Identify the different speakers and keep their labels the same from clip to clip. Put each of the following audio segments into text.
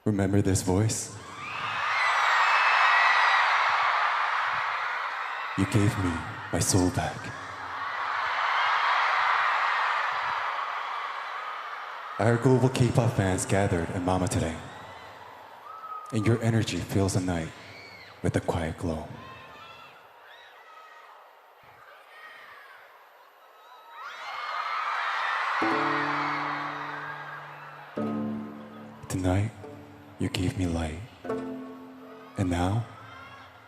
Speaker 1: Remember this voice? You gave me my soul back. I heard global K-pop fans gathered in Mama today, and your energy fills the night with a quiet glow. Tonight, you gave me light, and now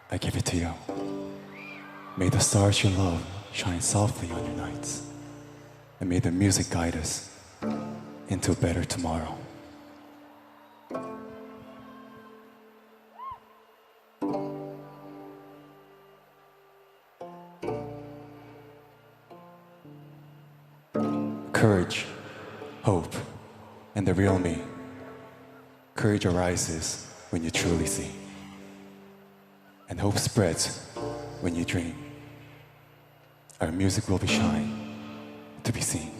Speaker 1: I give it to you. May the stars you love shine softly on your nights, and may the music guide us into a better tomorrow. Courage, hope, and the real me. Courage arises when you truly see, and hope spreads when you dream. Our music will be shine to be seen.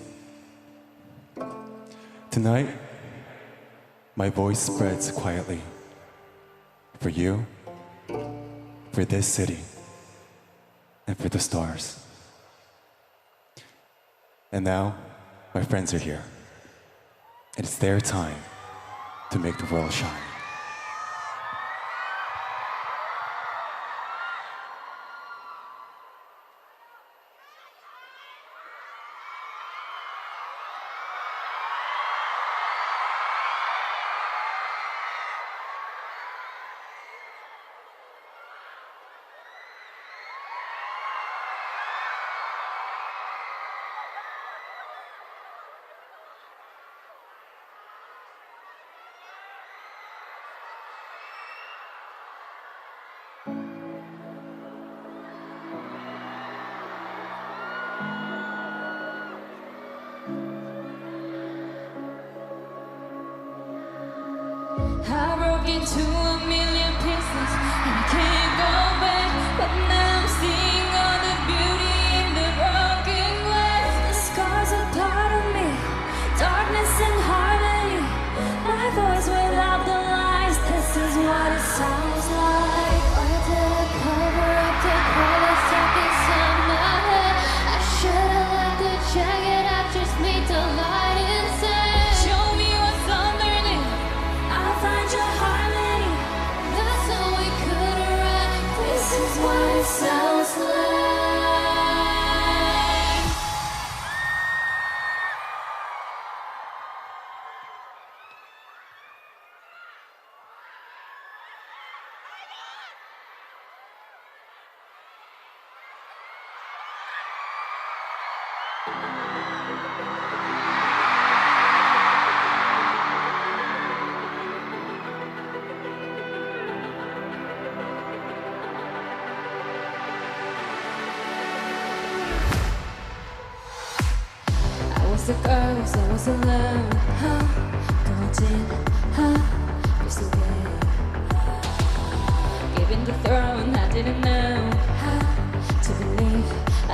Speaker 1: Tonight, my voice spreads quietly for you, for this city, and for the stars. And now, my friends are here, and it's their time to make the world shine.
Speaker 2: I broke into a million pieces and I can't go back, but now I'm seeing all the beauty in the broken glass. The scars are part of me, darkness and harmony. My voice without the lies, this is what it sounds like. Why did I cover up the color stuck inside my head? I should've let the jacket, I just need the light inside. Show me what's underneath, I'll find your harmony. That's all we could write. This is what it sounds like. The girls, I was alone, golden, you're so good. Given the throne, I didn't know how to believe I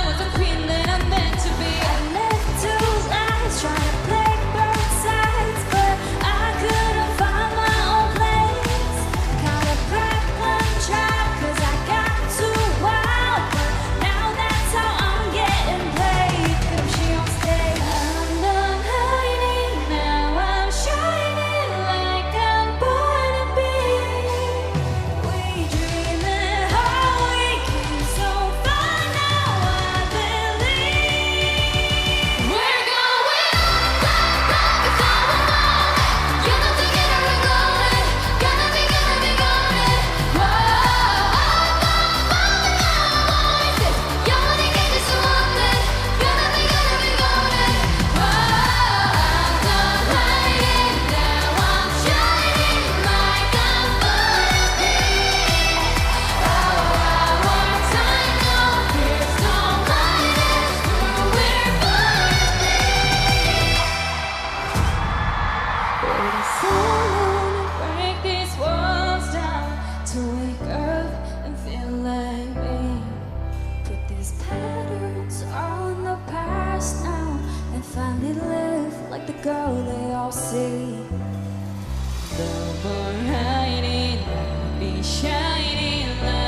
Speaker 2: was the queen that I'm meant to be. I lived two lives, trying to play both sides, but I couldn't find my own place. Kind of problem child, 'cause I got too wild, but now that's how I'm getting played. If she don't stay, I'm done hiding. at the girl they all see. The more hiding, be shining light.